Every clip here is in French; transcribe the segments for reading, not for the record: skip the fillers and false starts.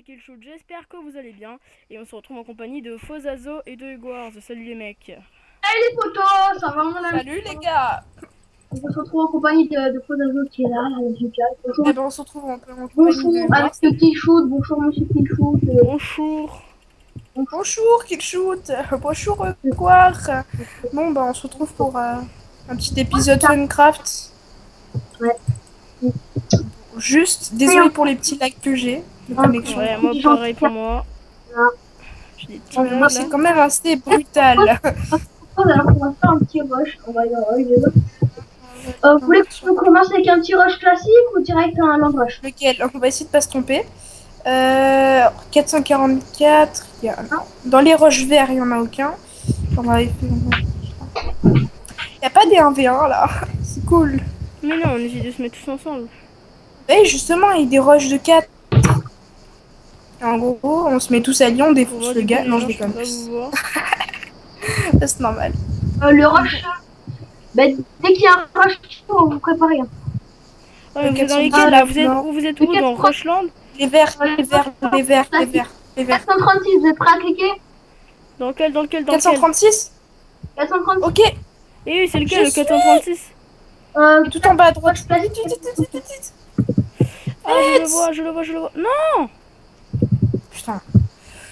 Killshoot, j'espère que vous allez bien. Et on se retrouve en compagnie de Fozazo et de Hugoars. Salut les mecs. Salut les potos, ça va mon ami? Salut les gars. On se retrouve en compagnie de Fodazo qui est là, avec Lucas. Bonjour, Eh ben on se retrouve en compagnie bonjour de moi. avec le Killshoot, bonjour monsieur Killshoot. Bonjour. Bonjour. Bonjour Killshoot. Bonjour quoi. Bon bah on se retrouve pour un petit épisode Funcraft. Ouais. Juste, désolé pour les petits lags que j'ai de connexion. Ouais, moi pareil pour moi. J'ai des petits Bon, lags c'est là. quand même assez brutal. Alors on va faire un petit rush, on va y aller. Vous voulez qu'on commence avec un petit rush classique ou direct un long rush? Lequel? On va essayer de pas se tromper. 444. Dans les roches verts, il n'y en a aucun. Il n'y a pas des 1v1 là. C'est cool. Mais non, on essaie de se mettre tous ensemble. Oui, justement, il y a des roches de 4. En gros, on se met tous à Lyon, on Pour défonce moi le du coup gars. Non, maintenant je je peux déconne. pas vous voir. C'est normal. Le rush, dès qu'il y a un rush, vous préparez. Ouais, Le vous êtes dans 400. lesquels là? Non. Vous êtes Le où? Dans 400, Rushland? Les verts, les verts, les verts, les verts, les verts. 436, vous êtes prêts à cliquer? Dans lequel? Dans lequel? Dans lequel? 436. 436. Ok, Et oui, c'est je lequel le suis 436? tout en bas à droite. Rush classique. Vite, vite, vite, vite, vite. Ah, je le Vite. vois, je le vois, je le vois. Non! Putain.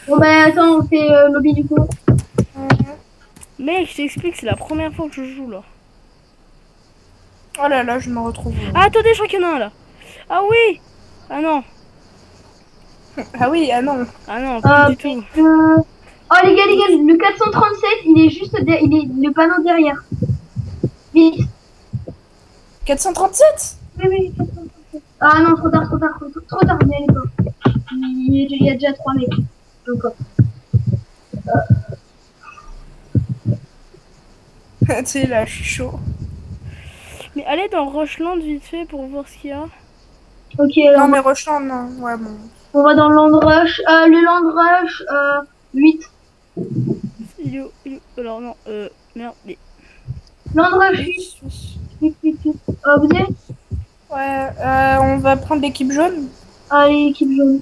Bon bah attends, on fait lobby du coup. Mec, je t'explique, c'est la première fois que je joue là. Oh là là, je me retrouve. Ah, attendez, je crois qu'il y en a un là. Ah oui! Ah non. Ah oui, ah non. Ah non, plus du tout. Oh les gars, le 437, il est juste il est le panneau derrière. Vite. 437. Oui, oui, 437. Ah non, trop tard, trop tard, n'y allez pas. Il y a déjà 3 mecs. Encore. Tu sais, là, je suis chaud. Mais allez dans Rushland vite fait pour voir ce qu'il y a. Ok, Non, alors mais Rochland, non. Ouais, bon. on va dans le Land Rush. Le Land Rush, 8. Alors non, merde. Mais... Land Rush Oui, 8. je suis- 8. Vous êtes? Ouais, on va prendre l'équipe jaune. Allez, équipe jaune.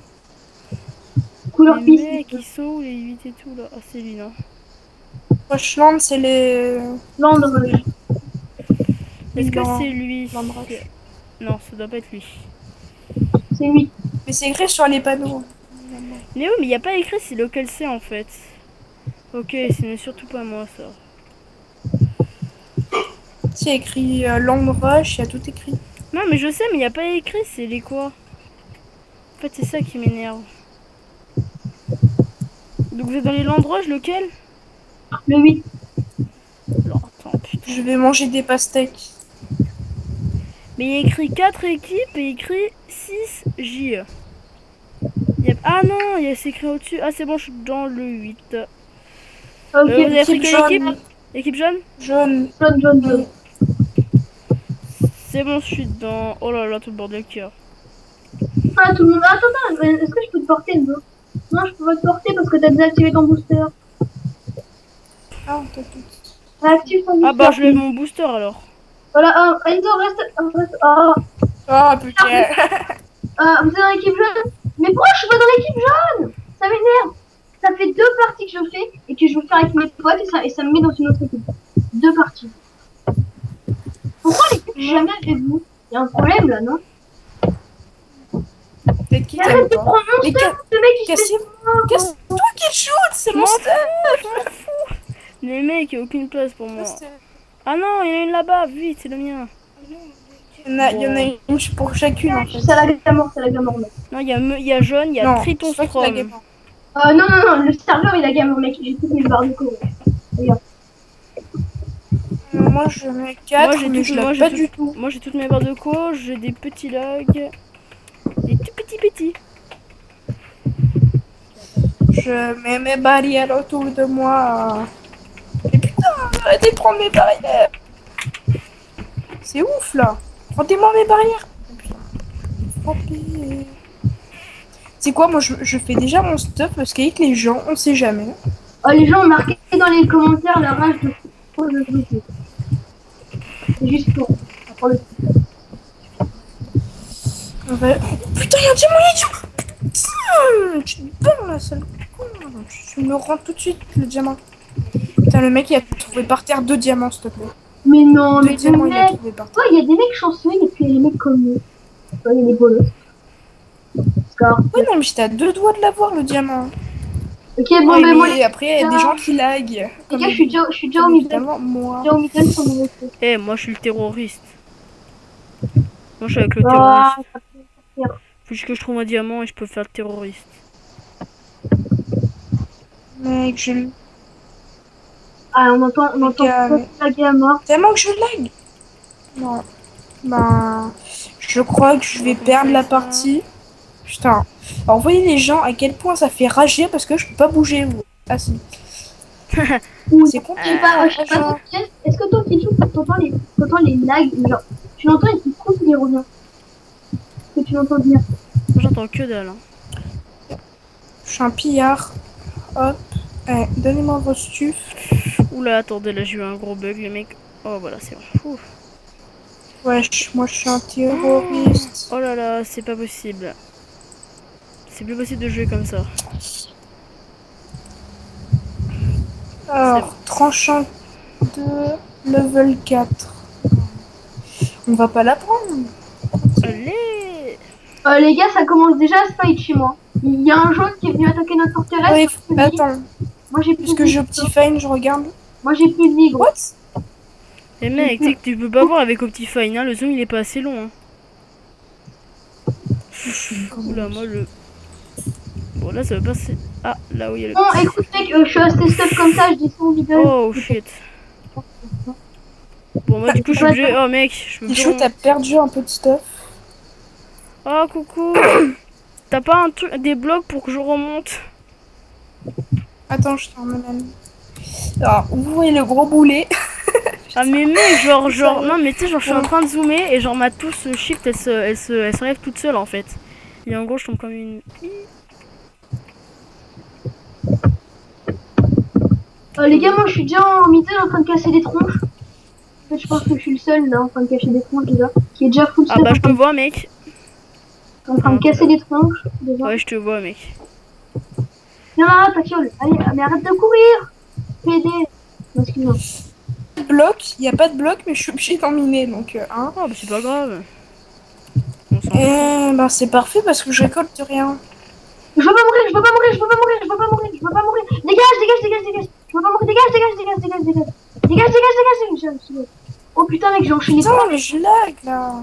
Couleur Les piste. mecs, ils sont où les 8 et tout là? Ah, c'est lui là. Rochland, c'est les. Land Rush. Est-ce que Land- c'est lui? Land Rush. Non, ça doit pas être lui. C'est 8. Mais c'est écrit sur les panneaux. Mais oui, mais il n'y a pas écrit c'est lequel c'est en fait. Ok, ce n'est surtout pas moi ça. C'est écrit Land Rush, il y a tout écrit. Non, mais je sais, mais il n'y a pas écrit c'est les quoi. En fait, c'est ça qui m'énerve. Donc vous êtes dans les Land Rush, lequel? Le 8. Alors, attends, putain. Je vais manger des pastèques. Mais il y a écrit 4 équipes et écrit 6 J. Ah non, c'est écrit au-dessus. Ah, c'est bon, je suis dans le 8. Ok, Vous avez pris Équipe quelle jaune. équipe? Équipe jaune? Jaune. jaune. C'est bon, je suis dans... Oh là là, tout le bordel qu'il y a. Ah, tout le monde. Attends, est-ce que je peux te porter, non? Non, je peux pas te porter parce que t'as désactivé ton booster. Ah, t'as tout. Réactive ton booster. Ah bah, je lève mon booster alors. Voilà, Enzo, reste. Oh, Oh putain. vous êtes dans l'équipe jaune? Mais pourquoi je suis pas dans l'équipe jaune? Ça m'énerve. Ça fait 2 parties que je fais et que je veux faire avec mes potes et ça me met dans une autre équipe. 2 parties. Pourquoi l'équipe jamais avec vous? Il y a un problème là, non? Peut-être qu'il Arrête t'aime de pas. prendre Mais Monster, le mec il se fait... Casse-toi qui shoot, c'est Je mon m'en stuff. fous, je m'en fous. Les mecs, il n'y a aucune place pour moi. Ah non, il y en a une là-bas, vite, c'est le mien. Il y en a une pour chacune en fait. C'est la gamme c'est la gamme mort. Non, il y a jaune, il y a Non, Triton c'est toi qui l'as Strom. gagné. Non, le serveur il a gamme mec, j'ai toutes mes barres de co. Regarde. Moi je mets 4, mais je l'ai pas du tout. Moi j'ai toutes mes barres de co, j'ai des petits lags. Des tout petits. Je mets mes barrières autour de moi. Mais putain, arrêtez de prendre mes barrières. C'est ouf là. Rendez-moi mes barrières. Frappez. C'est quoi, moi je fais déjà mon stuff parce qu'avec les gens, on sait jamais. Oh, les gens ont marqué dans les commentaires la rage de Faux. C'est juste pour le Ouais. Putain, il y a un diamant, il y a un diamant. tu te barres là, sale con. Tu me le rends tout de suite, le diamant. Putain, le mec, il a trouvé par terre 2 diamants, s'il te plaît. Mais non, 2 mais diamants, le il a mec. trouvé par terre. Ouais, il y a des mecs chanceux et puis il y a des mecs comme nous. Ouais, il y a des bolos. Scar. Ouais, non, mais j'étais à 2 doigts de l'avoir, le diamant. Ok, bon, Ouais, mais moi, Et après, il y a des gens qui lag. les Comme, gars, je suis déjà au comme middle. évidemment, moi. Déjà au middle sur mon vaisseau. Eh, moi je suis le terroriste. Moi je suis avec le Ah, terroriste. ça peut sortir. Faut juste que je trouve un diamant et je peux faire le terroriste. Mec, je... Ah, on entend gars, pas mais- la gamme à mort. Tellement que je lag. Non. Ben, je crois que je vais Comment perdre ça, la ça partie. Putain. Alors, voyez les gens à quel point ça fait rager parce que je peux pas bouger. Ah si. Ou C'est je sais pas toi, genre. Pierre, est-ce que toi, Pichou, t'entends les lags, genre, tu l'entends et tu coupe, il revient. Est-ce que tu l'entends bien? Moi j'entends que dalle. Hein. Je suis un pillard. Hop. Eh, donnez-moi vos stufs. Oula, attendez, là j'ai eu un gros bug, les mecs. Oh voilà, c'est bon. Ouh. Wesh, moi je suis un terroriste. Oh là là, c'est pas possible. C'est plus possible de jouer comme ça. Alors, tranchant de level 4. On va pas la prendre. Allez. Les gars, ça commence déjà à se fight chez moi. Il y a un jaune qui est venu attaquer notre forteresse. Oui, Moi, j'ai plus de vie. attends. Moi, j'ai plus Puisque de vie. j'ai Optifine, je regarde. Moi, j'ai plus de vie, gros. What? Et mec, tu sais que tu peux pas voir avec Optifine, hein, le zoom il est pas assez long. Hein. Oula, moi le. Bon, là ça va passer. Ah, là où il y a le. Bon, écoute, mec, je suis resté stuff comme ça, je descends au middle. Oh shit. Bon, moi du coup je suis obligé. Oh mec, je peux Pichou, pas. t'as perdu un peu de stuff. Oh coucou. T'as pas un truc, des blocs pour que je remonte? Attends, je t'en ramène. Alors, vous voyez le gros boulet. Ah mais mec, genre, Ça va. non mais tu sais, genre je suis en train de zoomer et genre ma touche shift elle s'enlève toute seule en fait. Et en gros je tombe comme une... Les gars, moi, je suis déjà en middle en train de casser des tronches. En fait, je pense que je suis le seul, là, en train de casser des tronches, déjà. Qui est déjà full Ah stuff bah je te vois mec. en train de casser des tronches, déjà. Ouais je te vois mec. Viens là, ta fiole. Allez, mais arrête de courir. PD. Non, excuse-moi. Bloc, il n'y a pas de bloc, mais je suis obligée d'en miner. Donc, hein. Oh bah c'est pas grave. On s'en fout. Ben, c'est parfait parce que je récolte rien. Je veux pas mourir, je veux pas mourir, je veux pas mourir, je veux pas mourir, je veux pas mourir. Dégage, dégage, dégage, dégage. Je veux pas mourir, dégage, dégage, dégage, dégage, dégage. Dégage, dégage, dégage. Oh putain, mec, j'ai enchaîné Putain, trois. mais je lag là.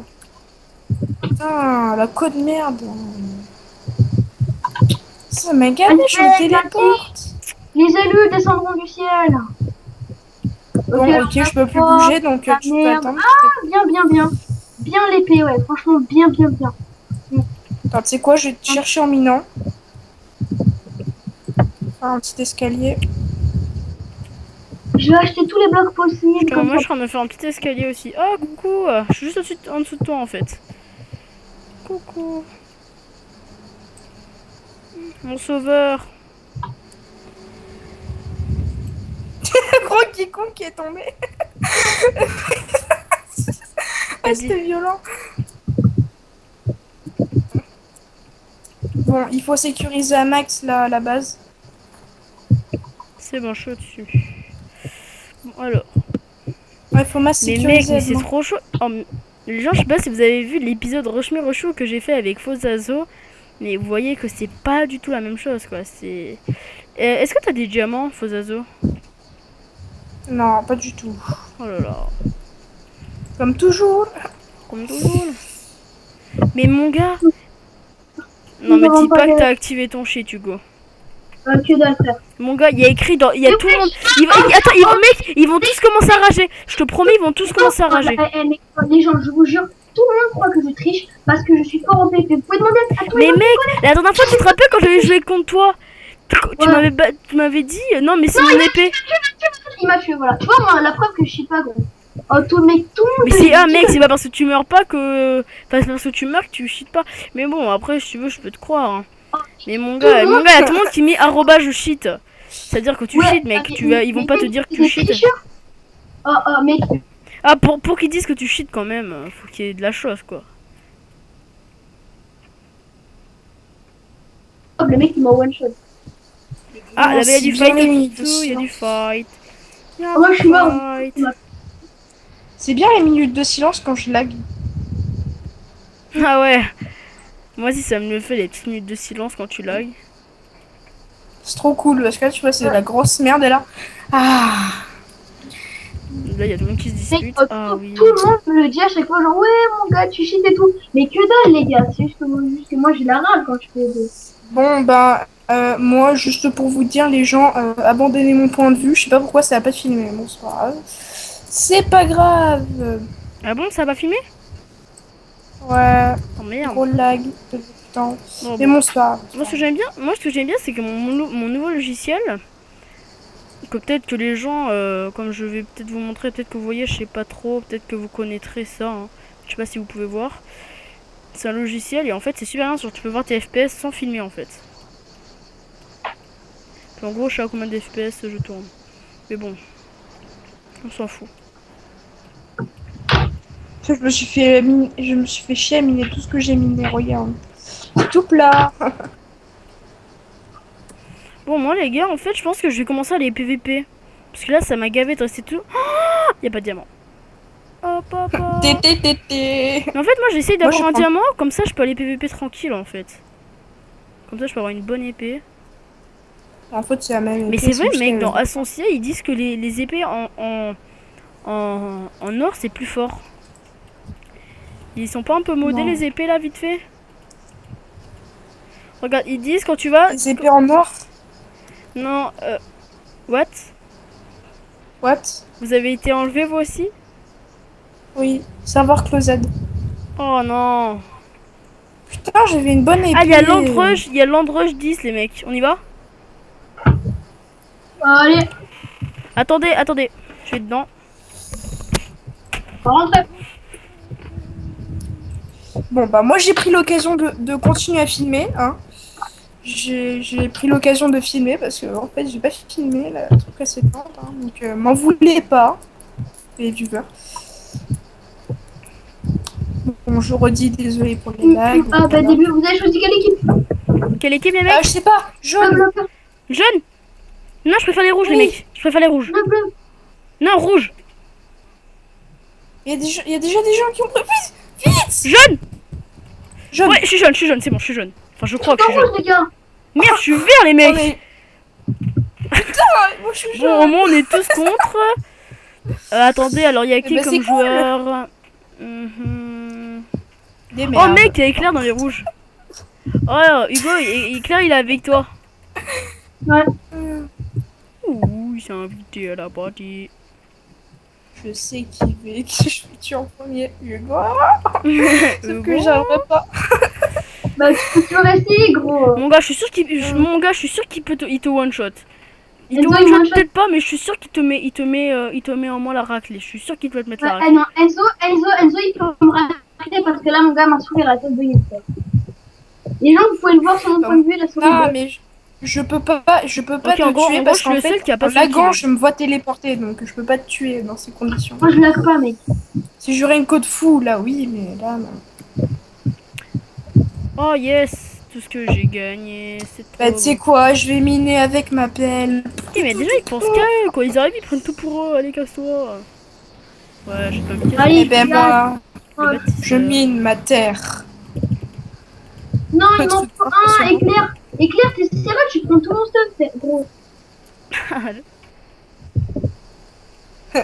Putain, la code merde. Ça m'a gavé, je me téléporte. Les élus descendront du ciel. Bon, ok, je peux plus bouger, donc tu peux merde. attendre. Ah, bien, bien, bien. Bien l'épée, ouais, franchement, bien, bien, bien. Attends, tu sais quoi, je vais te chercher en minant. Enfin, un petit escalier. Je vais acheter tous les blocs possibles. Putain, Comme moi je ça. suis en train de me faire un petit escalier aussi. Oh coucou. Je suis juste en dessous de toi en fait. Coucou. Mon sauveur. Le gros quiconque qui est tombé. Ah, c'était violent. Bon, il faut sécuriser à max la base. C'est bon, je suis au-dessus. Bon alors. Ouais, faut mass Mais mec, sécuriser. mais c'est Edmond. trop chaud. Oh, les gens, je sais pas si vous avez vu l'épisode Rush Me Rush que j'ai fait avec Fozazo. Mais vous voyez que c'est pas du tout la même chose quoi. C'est. Est-ce que t'as des diamants, Fozazo? Non, pas du tout. Oh là là. Comme toujours. Comme toujours. Mais mon gars. Non mais dis pas que t'as activé ton shit, Hugo. Que dalle, frère. Mon gars, il y a écrit dans. Il y a tout le monde. Attends, ils vont tous commencer à rager. Je te promets, ils vont tous commencer à rager. Mais les gens, je vous jure, tout le monde croit que je triche parce que je suis fort en PvP. Vous pouvez demander à tous les Mais gens. mec, la dernière fois, tu te rappelles quand j'avais joué contre toi? Tu m'avais dit. Non, mais c'est mon épée. Il m'a tué, voilà. Tu vois, moi, la preuve que je suis pas gros. Oh, tout le monde. Mais c'est. Ah, mec, c'est pas parce que tu meurs pas que. Enfin, c'est parce que tu meurs que tu cheats pas. Mais bon, après, si tu veux, je peux te croire. Hein. Mais mon gars, il y a tout le monde qui met arrobas je cheat. C'est-à-dire que tu cheats, mec. Ils vont pas te dire que tu cheats. Oh, mec. Ah, pour qu'ils disent que tu cheats quand même, faut qu'il y ait de la chose, quoi. le mec qui m'a one shot. Ah, là, il y a c'est du bien fight les au minutes de dessous, il y a du silence. fight. Il y a Ah, moi, du je suis mort. fight. C'est bien les minutes de silence quand je lag. Ah ouais. Moi aussi, ça me fait les petites minutes de silence quand tu lags. C'est trop cool parce que là, tu vois, c'est de la grosse merde et là. Ah. Là, il y a tout le monde qui se Mec, dispute. Ah oui. tout le monde me le dit à chaque fois, genre, ouais, mon gars, tu cheats et tout. Mais que dalle, les gars. C'est juste que moi, j'ai la rage quand je fais des. Bon, ben, moi, juste pour vous dire, les gens, abandonnez mon point de vue. Je sais pas pourquoi ça a pas filmé. Bon, c'est pas grave. C'est pas grave. Ah bon, ça va filmer? Ouais, Oh merde. gros lag. Putain. Bon, Mais bon. bon, c'est pas grave. Moi, ce que j'aime bien, c'est que mon nouveau logiciel, que peut-être que les gens, comme je vais peut-être vous montrer, peut-être que vous voyez, je sais pas trop, peut-être que vous connaîtrez ça. Hein. Je sais pas si vous pouvez voir. C'est un logiciel et en fait, c'est super bien. Tu peux voir tes FPS sans filmer en fait. Puis en gros, je sais à combien de FPS je tourne. Mais bon, on s'en fout. Je me suis fait chier à miner tout ce que j'ai miné. Regarde. C'est tout plat. Bon, moi les gars, en fait, je pense que je vais commencer à les PVP. Parce que là, ça m'a gavé de rester tout. Oh, y a pas de diamant. Hop, hop, hop. Tété. Mais en fait, moi j'essaye Moi, d'avoir je un prends- diamant, comme ça je peux aller PVP tranquille en fait. Comme ça je peux avoir une bonne épée. En fait, c'est la même. Mais épée, c'est vrai, juste mec, qu'elle- dans Ascensia, ils disent que les épées en or c'est plus fort. Ils sont pas un peu modés Non. les épées là, vite fait? Regarde, ils disent quand tu vas. Les épées en or. Non, what? What? Vous avez été enlevé vous aussi? Oui. Savoir closed. Oh non. Putain, j'avais une bonne épée. Ah, il y a Landrush 10, les mecs. On y va? Allez, Attendez. Je vais dedans. rentre. Bon, bah, moi, j'ai pris l'occasion de continuer à filmer. Hein. J'ai pris l'occasion de filmer parce que, en fait, j'ai pas filmé la truc précédente. Hein, donc, m'en voulez pas, les viewers. Bon, je redis désolé pour les lags. Ah, bah, voilà. début, vous avez choisi quelle équipe? Quelle équipe, les Ah, mecs? je sais pas, jaune. Bleu, Jaune? Non, je préfère les rouges, les Oui. mecs. Je préfère les rouges. bleu, bleu. Non, rouge. Il y a déjà des gens qui ont pris. Vite! Jaune. Jaune. Ouais, je suis jaune, c'est bon, je suis jaune. Enfin, je crois que je Pas suis jaune. rouge, les gars. Merde, je suis vert, les mecs. Oh, mais- Putain, moi je suis Bon, au jaune. moins, on est tous contre. Attendez, alors il y a qui bah, comme c'est cool. joueur? Mhm. Des Oh, merdes. mec, il y a Éclair dans les rouges. Oh, Hugo, Éclair, il est avec toi. Ouais. Ouh, il s'est invité à la partie. Je sais qui vais que je suis tué en premier. Hugo. Sauf que Hugo. j'aimerais pas. Bah, tu peux toujours essayer, gros. Mon gars, je suis sûr qu'il peut il te one shot. Il te Enzo, one il shot one-shot. peut-être pas, mais je suis sûr qu'il te met en moins la raclée. Je suis sûr qu'il peut te mettre la Ouais, raclée. non, Enzo, il peut me raconter parce que là, mon gars m'a souri la tête de Yves. Les gens, vous pouvez le voir sur mon point de vue, la souris. Ah, bleue. mais je peux pas Ok, te en gros, tuer je parce suis le qu'en seul fait, qui a pas en celui qui laguant, veut. je me vois téléporter, donc je peux pas te tuer dans ces conditions. Moi, je lag pas, mec. Si j'aurais une code fou, là, oui, mais là, non. Oh yes, tout ce que j'ai gagné, c'est trop. Bah, tu sais quoi, je vais miner avec ma pelle. Eh, mais déjà ils pensent qu'à eux, quoi. Ils arrivent, ils prennent tout pour eux. Allez, casse-toi. Ouais, j'ai pas me casser. Allez, Eh ben, moi, Le bâtisseur. je mine ma terre. Non, il Le m'en truc faut un, impressionnant. éclair. Éclair, t'es sérieux, tu prends tout mon stuff, gros.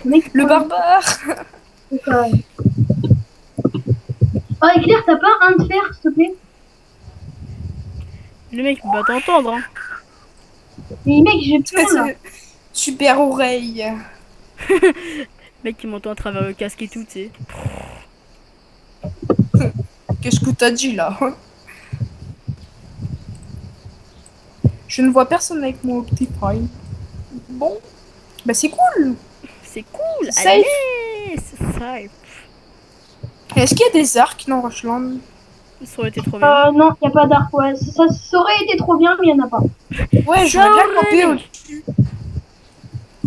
Mec, Le barbare. c'est quoi? Oh, éclair, t'as pas un de fer, s'il te plaît? Le mec peut pas t'entendre, hein. Mais mec, j'ai plus là. Super oreille. Le mec qui m'entend à travers le casque et tout, tu sais. Qu'est-ce que t'as dit là? Je ne vois personne avec mon petit prime. Bon, bah c'est cool. C'est cool. Safe. Allez, c'est safe. Est-ce qu'il y a des arcs dans Rushland? Ça aurait été trop bien. Non, y a pas d'arc, ouais. Ça aurait été trop bien, mais y en a pas. Ouais, Ça j'aurais bien aurait copé été. au-dessus.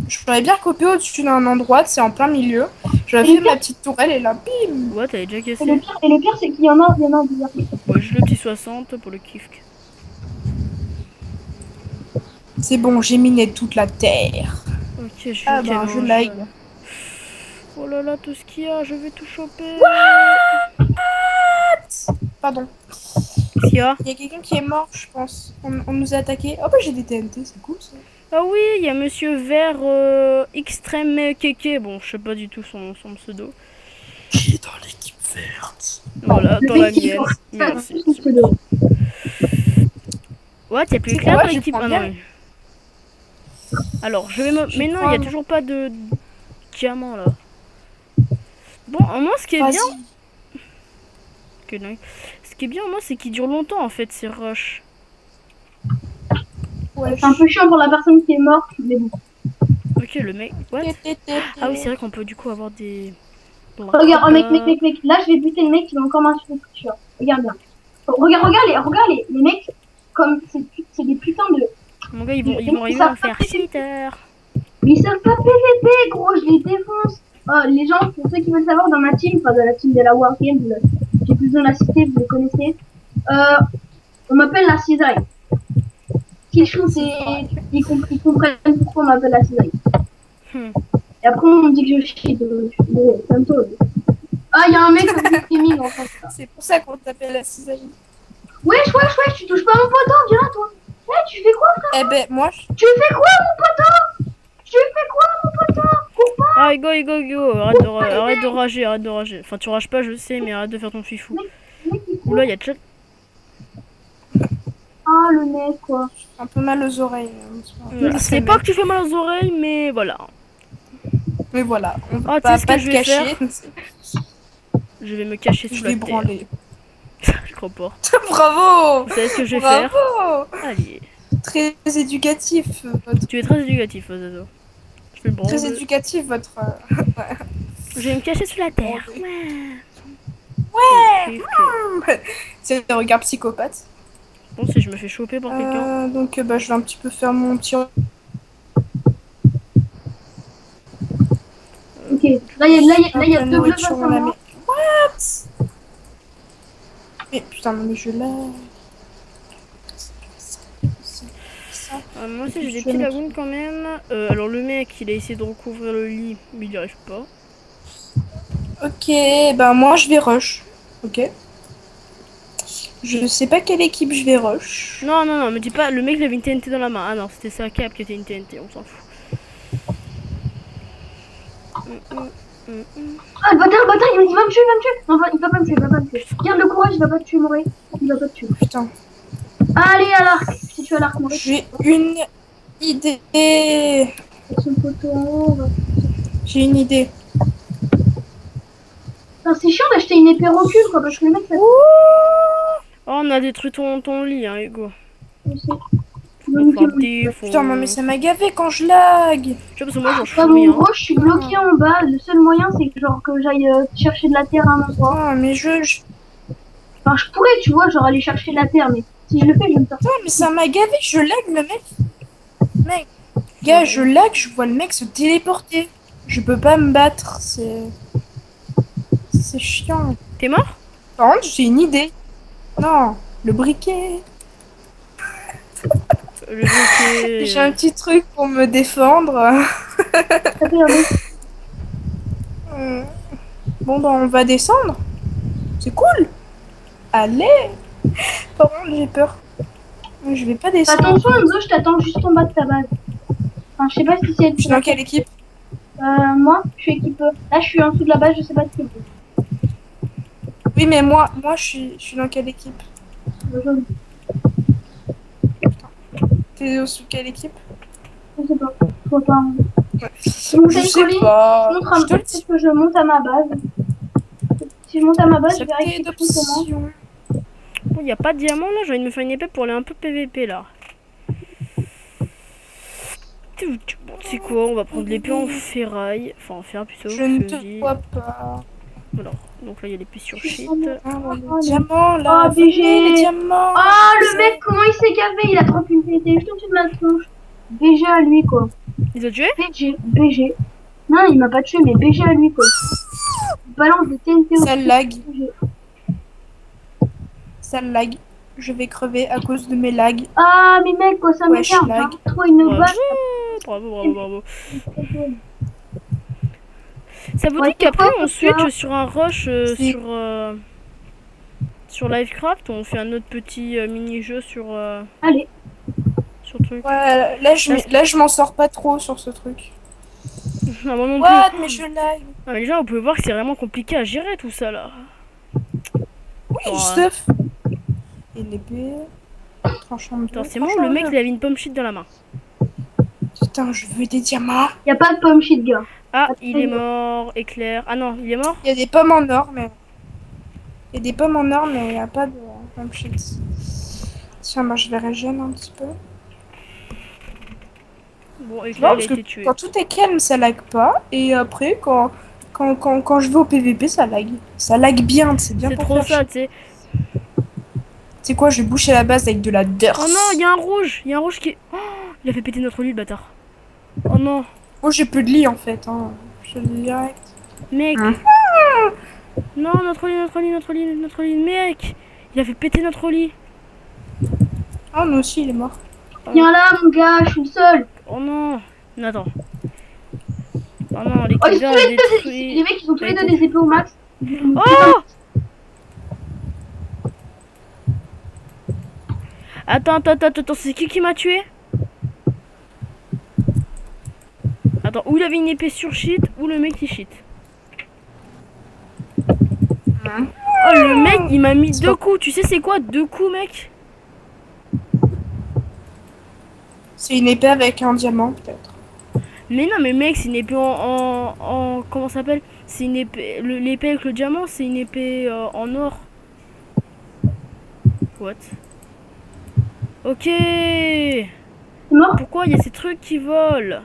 J'aurais bien copé au-dessus d'un endroit, c'est en plein milieu. J'aurais Et fait le ma petite tourelle et là, bim. Ouais, t'avais déjà Et cassé. le pire, c'est qu'il y en a des arcs. Ouais, j'ai le petit 60 pour le kiff. C'est bon, j'ai miné toute la terre. Ok, je vais Ah qu'il y ben, avait je un lag. jaune. Oh là là, tout ce qu'il y a, je vais tout choper. Pardon. Qu'est-ce qu'il y a? Il y a quelqu'un qui est mort, je pense. On nous a attaqué. Oh bah j'ai des TNT, c'est cool ça. Ah oui, il y a Monsieur Vert Extrême Keke. Bon, je sais pas du tout son pseudo. Qui est dans l'équipe verte? Voilà, Le dans la mec qui mienne. pense ça, Merci. son pseudo. Ouais, t'es plus C'est clair quoi, dans je l'équipe. prends Ah bien. non. Alors, je vais me. Je Mais non, prends il y a un- toujours pas de diamant là. Bon, au moins, ce qui est bien. Vas-y. Que dingue. Ce qui est bien, au moins, c'est qu'il dure longtemps en fait, ces rushs. Ouais, C'est un peu chiant pour la personne qui est morte, mais bon. Ok, le mec. What? Ah oui, c'est vrai qu'on peut du coup avoir des. Regarde, oh mec. Là, je vais buter le mec qui va encore m'insulter tout sûr. Regarde bien. Oh, regarde les mecs, comme c'est des putains de. Mon gars, ils vont Ils arriver à savent en pas faire PVP. cheater. Mais ils savent pas PVP, gros, je les défonce. Les gens, pour ceux qui veulent savoir, dans ma team, enfin, dans la team de la Wargame, j'ai plus besoin de la citer, vous les connaissez. On m'appelle la cisaille. Killshoot et ils comprennent pourquoi on m'appelle la cisaille. Hmm. Et après, on me dit que je chie de bientôt. Ah, il y a un mec avec des gaming en fait. C'est pour ça qu'on t'appelle la cisaille. Wesh, tu touches pas mon poteau, viens là, toi. Eh, tu fais quoi, frère? Eh ben, moi, Tu fais quoi, mon poteau? Tu fais quoi, mon poteau? Cours pas. Ah, go. Arrête de rager. Enfin, tu rages pas, je sais, mais arrête de faire ton fifou. Mec, il court. Oula, il y a chat. Ah, le mec, quoi. un peu mal aux oreilles. Voilà. C'est pas que tu fais mal aux oreilles, mais voilà. Mais voilà, on Ah, tu va sais ce pas que te je vais cacher. Je vais me cacher Je sous vais la terre. branler. Je crois pas. Bravo. Vous savez ce que je vais faire? Bravo. Allez. Très éducatif, Tu es très éducatif, Zazo. Je fais le très branle. éducatif votre. Je vais me cacher sous la terre. Branle. Ouais. Ouais. C'est un regard psychopathe. Bon, si je me fais choper par quelqu'un. Donc bah, je vais un petit peu faire mon petit. Ok. Là, il y a deux bleus face à moi. What? Mais putain, mais je l'ai. Moi aussi, j'ai des petits lagunes quand même. Alors, le mec, il a essayé de recouvrir le lit, mais il n'y arrive pas. Ok, ben moi je vais rush. Ok. Je sais pas quelle équipe je vais rush. Non, me dis pas, le mec il avait une TNT dans la main. Ah non, c'était sa cap qui était une TNT, on s'en fout. Ah, le bâtard, il va me tuer. Non, il va pas me tuer. Garde le courage, il va pas te tuer, Moré. Il va pas te tuer. Putain. Allez, à l'arc. Si tu es à l'arc, Moré. J'ai une idée. Avec son poteau en haut, J'ai une idée. Putain, c'est chiant d'acheter une épée recul, quoi, parce que le mec, ça. Oh, on a détruit ton lit, hein, Hugo. Je sais. Tu veux me Enfin, tuer, Putain, mais ça m'a gavé quand je lag. Tu vois, parce que moi j'en Bah, fous rien. bon, gros, je suis bloqué en bas. Le seul moyen, c'est que, genre, que j'aille chercher de la terre à un endroit. Ah, mais Enfin, je pourrais, tu vois, genre, aller chercher de la terre, mais si je le fais, je vais me faire. Putain, mais ça m'a gavé, je lag le mec. Mec, gars, je lag, je vois le mec se téléporter. Je peux pas me battre, c'est chiant. T'es mort? Par contre, j'ai une idée. Non, le briquet. Le briquet. J'ai un petit truc pour me défendre. Bon, bah, on va descendre. C'est cool. Allez. Par contre, j'ai peur. Je vais pas descendre. Attention, Enzo, je t'attends juste en bas de ta base. Enfin, je sais pas si c'est. Je suis dans quelle équipe? Moi, je suis équipe. Là, je suis en dessous de la base, je sais pas si c'est. Oui, mais moi je suis dans quelle équipe? T'es sous quelle équipe? Je sais pas. Je vois pas. Ouais. Je sais pas. Peut-être que je monte à ma base. Si je monte à ma base, je verrai que c'est comment. Bon, y a pas de diamant là, j'ai envie de me faire une épée pour aller un peu PVP là. Bon, c'est quoi, on va prendre l'épée en ferraille. Enfin, en fer plutôt. Je ne te vois pas. Alors, donc là il y a l'épée sur shit. Diamants là. Oh, BG. Les diamants. Ah, le mec, comment il s'est gavé? Il a trop une TNT juste au-dessus de ma tronche. BG à lui, quoi. Il t'a tué? BG. Non, il m'a pas tué, mais BG à lui, quoi. Il balance des TNT au-dessus. Ça lag. Ça lag. je vais crever à cause de mes lags. Ah, mais mec, quoi, ça Wesh, m'énerve. lag. J'ai trop une Bravo, vache. bravo. Ça vous Ouais, dit qu'après c'est quoi, on ça switch sur un rush Si. sur Livecraft, on fait un autre petit mini-jeu Allez. sur truc. Ouais, là, je m'en sors pas trop sur ce truc. Ah, moi non What? plus. Mais je lag. Ah, mais déjà, vous pouvez voir que c'est vraiment compliqué à gérer tout ça là. Oui, Genre, stuff. Et l'épée. Tranchant de Attends, deux, c'est bon, tranchant le de mec deux. il avait une pomme shit dans la main. Putain, je veux des diamants. Y a pas de pomme shit, gars. Ah, il est mort, éclair. Ah non, il est mort. Il y a des pommes en or, mais. Il y a des pommes en or, mais il n'y a pas de pomme shit. Tiens, moi je vais régénérer un petit peu. Bon, Non, éclair, il a parce que été tué. quand tout est calme, ça lag pas. Et après, quand je vais au PVP, ça lag. Ça lag bien, c'est bien C'est pour trop faire ça, chier. tu sais. C'est quoi, je vais boucher la base avec de la dirt. Oh non, il y a un rouge qui. Oh, il a fait péter notre lit, le bâtard. Oh non, Oh, j'ai plus de lit en fait. Hein. Je te le dis direct. mec. Hein. Non, notre lit, mec. Il a fait péter notre lit. Oh, nous aussi, il est mort. Viens là, mon gars, je suis le seul. Oh non. Non, attends. Oh non, Oh, l'équipe ils sont vert tous a les deux, détruit. les mecs, ils ont tous les deux Arrêtez. des épées au max. Oh! Attends, c'est qui m'a tué? Attends, ou il avait une épée sur shit, ou le mec il shit. Oh, le mec il m'a mis deux coups. Tu sais c'est quoi deux coups, mec? C'est une épée avec un diamant, peut-être. Mais non, mais mec, c'est une épée comment ça s'appelle? C'est une épée. L'épée avec le diamant, c'est une épée en or. What? Ok. C'est mort. Pourquoi il y a ces trucs qui volent?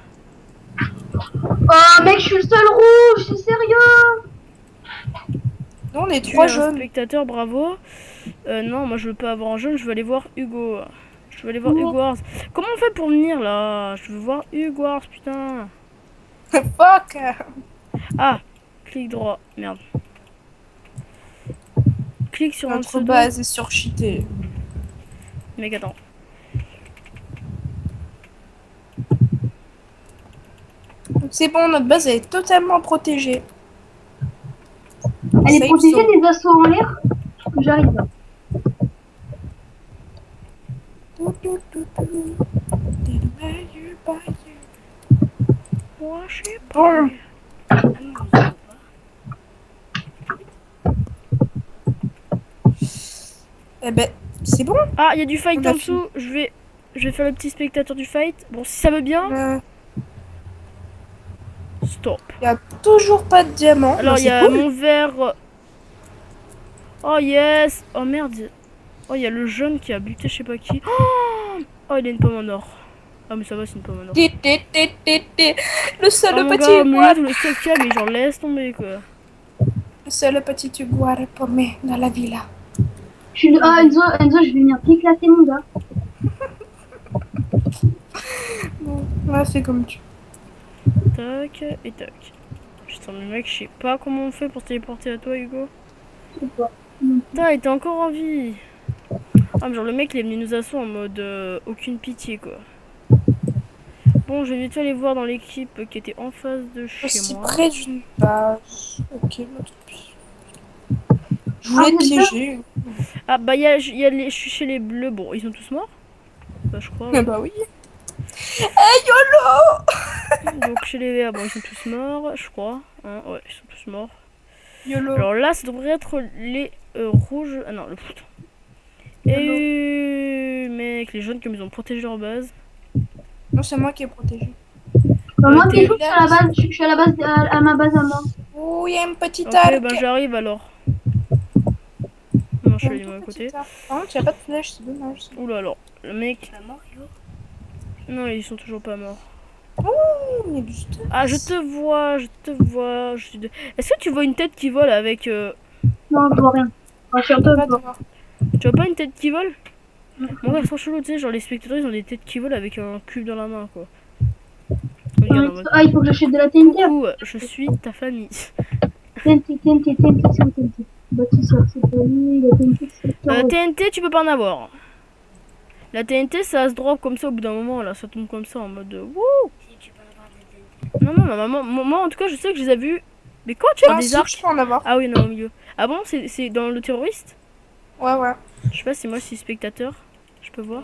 Oh, mec, je suis le seul rouge, c'est sérieux. Nous, on est Tu es trois un jaunes. spectateur, bravo. Non, moi je veux pas avoir un jaune, je veux aller voir Hugo. Je veux aller voir Hugo Wars. Comment on fait pour venir là? Je veux voir Hugo Wars, putain. Fuck. Ah, clic droit, merde. Clique sur un Notre pseudo. base est surcheatée. Mec, attends. Donc c'est bon, notre base elle est totalement protégée. Elle est Safe protégée zone. des assauts en l'air. J'arrive là. Moi, je sais pas. Bon. Eh ben, c'est bon. Ah, il y a du fight On a en dessous. Je vais faire le petit spectateur du fight. Bon, si ça veut bien. Stop. Il y a toujours pas de diamant. Alors, mais il y c'est a cool. mon verre. Oh, yes. Oh, merde. Oh, il y a le jaune qui a buté je sais pas qui. Oh, il a une pomme en or. Ah, mais ça va, c'est une pomme en or. Le seul Oh, mon petit gars, me igual. lève le stuff qu'il y a, mais genre, laisse tomber, quoi. Le seul petit igual paumé dans la villa. Ah, Enzo, je vais venir t'éclater, mon gars. Bon, ouais, c'est comme tu. Tac et tac. Putain, mais mec, je sais pas comment on fait pour se téléporter à toi, Hugo. Je sais pas. Putain, il était encore en vie. Ah, mais genre, le mec, il est venu nous assaut en mode aucune pitié, quoi. Bon, je vais vite aller voir dans l'équipe qui était en face de chez Aussi moi. près d'une base. Ok, notre pied. Je voulais te piéger. Ah, bah, je suis chez les bleus. Bon, ils sont tous morts. Bah, je crois. Ah bah oui. Hey YOLO. Donc, chez les verts, bon, ils sont tous morts, je crois. Hein, ouais, ils sont tous morts. YOLO. Alors là, ça devrait être les rouges. Ah non, le putain. Et mec, les jaunes comme ils ont protégé leur base. Non, c'est moi qui ai protégé. Bah, moi, t'es- Pichou, je suis à la base, je suis à la base, à ma base à moi. Oh, il y a une petite Ok, arc. bah j'arrive alors. Non, je suis allé à côté. Ah, tu as pas de flèche, c'est dommage. Oula, alors, le mec. Non, ils sont toujours pas morts. Oh, il y a du stuff. Ah, je te vois. Est-ce que tu vois une tête qui vole avec. Non, je vois rien. Rassure-toi, Pas je vois. de voir. Tu vois pas une tête qui vole? Mon gars, c'est chelou, tu sais, genre les spectateurs ils ont des têtes qui volent avec un cube dans la main, quoi. Regarde, en mode, Ah, il faut que j'achète de la TNT. coucou, je suis ta famille. TNT, TNT, TNT, TNT. Bâtisseur, c'est pas lui. La TNT, c'est pas TNT, tu peux pas en avoir. La TNT, ça se drop comme ça au bout d'un moment, là, ça tombe comme ça en mode wouh. Non, non, non, moi en tout cas, je sais que je les ai vus. Mais quand tu as Ah, des si, arcs. je peux en avoir. Ah oui, non, au milieu. Ah bon, c'est dans le terroriste? Ouais, ouais. Je sais pas si moi je suis spectateur. Je peux voir.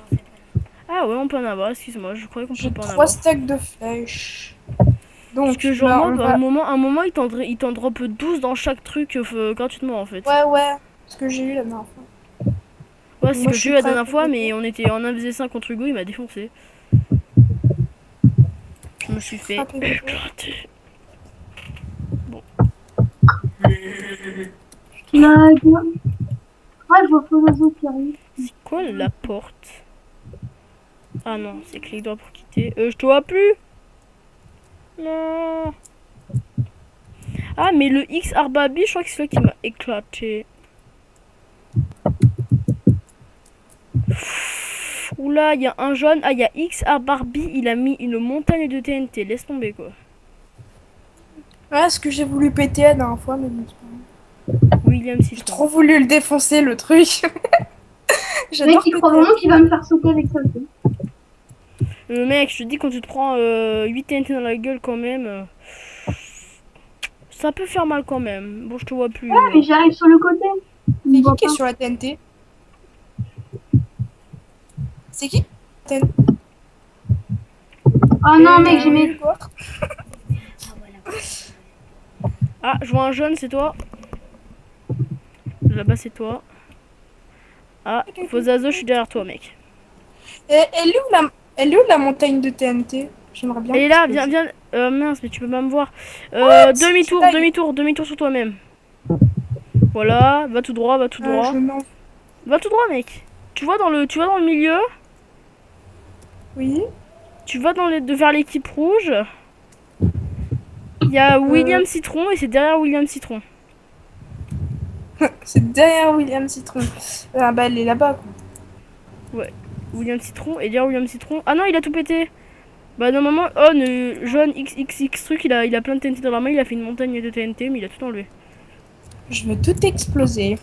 Ah ouais, on peut en avoir, excuse-moi, je croyais qu'on J'ai pouvait pas en 3 avoir. stacks de flèches. Parce Donc, que genre, bah, moi, on à va... un moment il t'en drop 12 dans chaque truc gratuitement en fait. Ouais, ouais. Ce que j'ai eu la dernière fois. Ouais, c'est ce Moi, que je j'ai suis eu la prêt à dernière fois, mais compléter. on était en 1v5 contre Hugo, il m'a défoncé. Je me suis fait Frappé. éclater. lag. Ouais, je vois Fonazo qui arrive. C'est quoi la porte? Ah non, c'est clic droit pour quitter. Je te vois plus. Non. Ah, mais le X Arbabi, je crois que c'est celui qui m'a éclaté. Oula, il y a un jaune. Ah, il y a X Barbie, il a mis une montagne de TNT. Laisse tomber quoi. Ouais, ce que j'ai voulu péter la dernière fois, mais bon, c'est pas grave. William J'ai Citron. trop voulu le défoncer, le truc. Le mec, J'adore il croit péter. vraiment qu'il va me faire sauter avec ça. Mec, je te dis, quand tu te prends 8 TNT dans la gueule quand même, ça peut faire mal quand même. Bon, je te vois plus. Ouais, mais j'arrive sur le côté. Il me C'est voit qui est pas. sur la TNT? C'est qui? Oh non, mec, j'ai mes. Quoi? Ah, je vois un jaune, c'est toi. Là-bas, c'est toi. Ah, Fozazo, je suis derrière toi, mec. Elle est où la montagne de TNT? J'aimerais bien. Elle est là, exploser. viens. Mince, mais tu peux pas me voir. Ouais, Demi-tour, c'est demi-tour sur toi-même. Voilà, va tout droit, va tout droit. Je m'en... Va tout droit, mec. Tu vois dans le milieu. Oui. Tu vas vers l'équipe rouge. Il y a William Citron et c'est derrière William Citron. C'est derrière William Citron. Ah bah elle est là-bas quoi. William Citron et derrière William Citron. Ah non, il a tout pété. Bah normalement, oh, le jaune XXX truc, il a plein de TNT dans la main, il a fait une montagne de TNT, mais il a tout enlevé. Je vais tout exploser.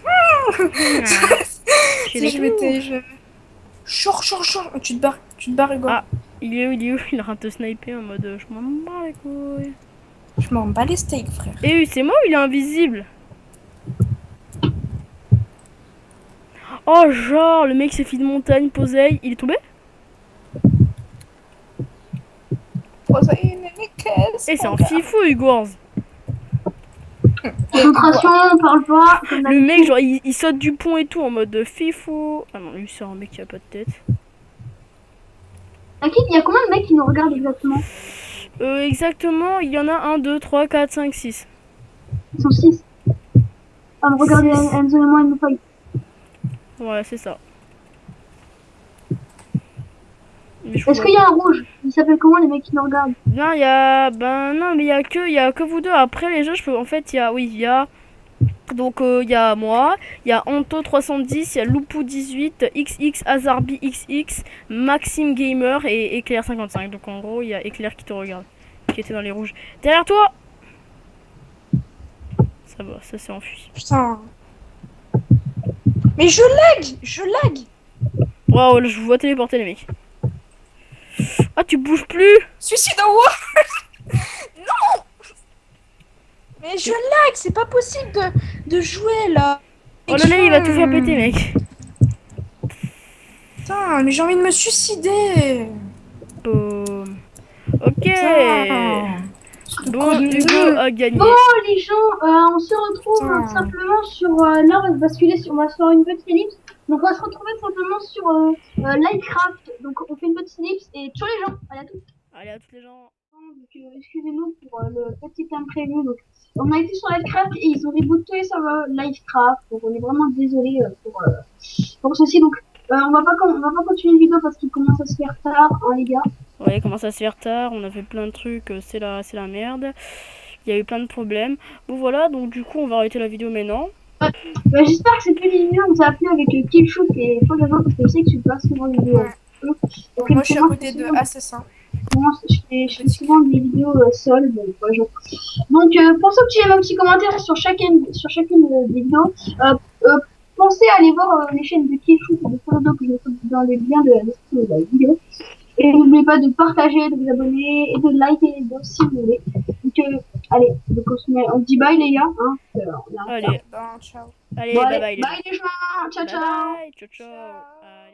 Si je m'étais... Chor. Tu te barres Hugo. Ah, il est où? Il est en train de te sniper en mode je m'en bats les couilles. Je m'en bats les steaks frère. Et c'est moi ou il est invisible? Oh genre, le mec s'est fait une montagne, poseille, il est tombé? Et c'est un fifou Hugo. Concentration, on parle pas. Le mec genre il saute du pont et tout en mode fifou. Ah non, lui c'est un mec qui a pas de tête. T'inquiète, il y a combien de mecs qui nous regardent exactement? Exactement, il y en a 1, 2, 3, 4, 5, 6. Ils sont 6. Ah, me regarder Enzo et moi, il nous fight. Ouais, c'est ça. Est-ce qu'il y a un rouge? Il s'appelle comment les mecs qui nous regardent? Non, il y a... Ben non, mais il y a que vous deux. Après les jeux, je peux... En fait, il y a... Oui, il y a... Donc, il y a moi, il y a Anto310, il y a Loupou18, XX, Azarbi XX, Maxime Gamer et Éclair55. Donc, en gros, il y a Éclair qui te regarde. Qui était dans les rouges. Derrière toi! Ça va, ça s'est enfui. Putain. Mais je lag. Waouh, je vous vois téléporter les mecs. Ah, tu bouges plus! Suicide en war. Non. Mais je lag, c'est pas possible de jouer là. Oh là là, il va tout faire péter, mec. Putain, mais j'ai envie de me suicider. Boum. Ok. Putain. Bon, Hugo a gagné. Bon, les gens, on se retrouve simplement sur. Là, on va basculer sur. On va se faire une petite ellipse. Donc, on va se retrouver simplement sur Lightcraft. Donc, on fait une petite ellipse et ciao les gens. Allez, à tous. Allez, à tous les gens. Donc, excusez-nous pour le petit imprévu. Donc, on a été sur Livecraft et ils ont reboot tous les serveurs Livecraft. Donc, on est vraiment désolé pour ceci. Donc, on va pas continuer une vidéo parce qu'il commence à se faire tard, hein, les gars. Ouais, il commence à se faire tard. On a fait plein de trucs. C'est la merde. Il y a eu plein de problèmes. Bon, voilà. Donc, du coup, on va arrêter la vidéo maintenant. J'espère que cette vidéo vous a plu avec Killshoot et Fogazo parce que je sais que je suis pas souvent vidéo. Ouais. Moi, je suis à côté de Assassin. Moi, je fais souvent des vidéos seules. Donc, pour ceux qui aiment un petit commentaire sur chacune des vidéos, euh, euh, pensez à aller voir les chaînes de Killshoot et de Folodo que je mettrai dans les liens de la description de la vidéo. Et n'oubliez pas de partager, de vous abonner et de liker les vidéos si vous voulez. Donc, allez, donc on se dit bye les gars. Hein, on a un Allez, Ben, ciao. allez, Bon, bye allez, bye les gens. bye les gens. Ciao, Bye ciao. bye, ciao ciao. Ciao.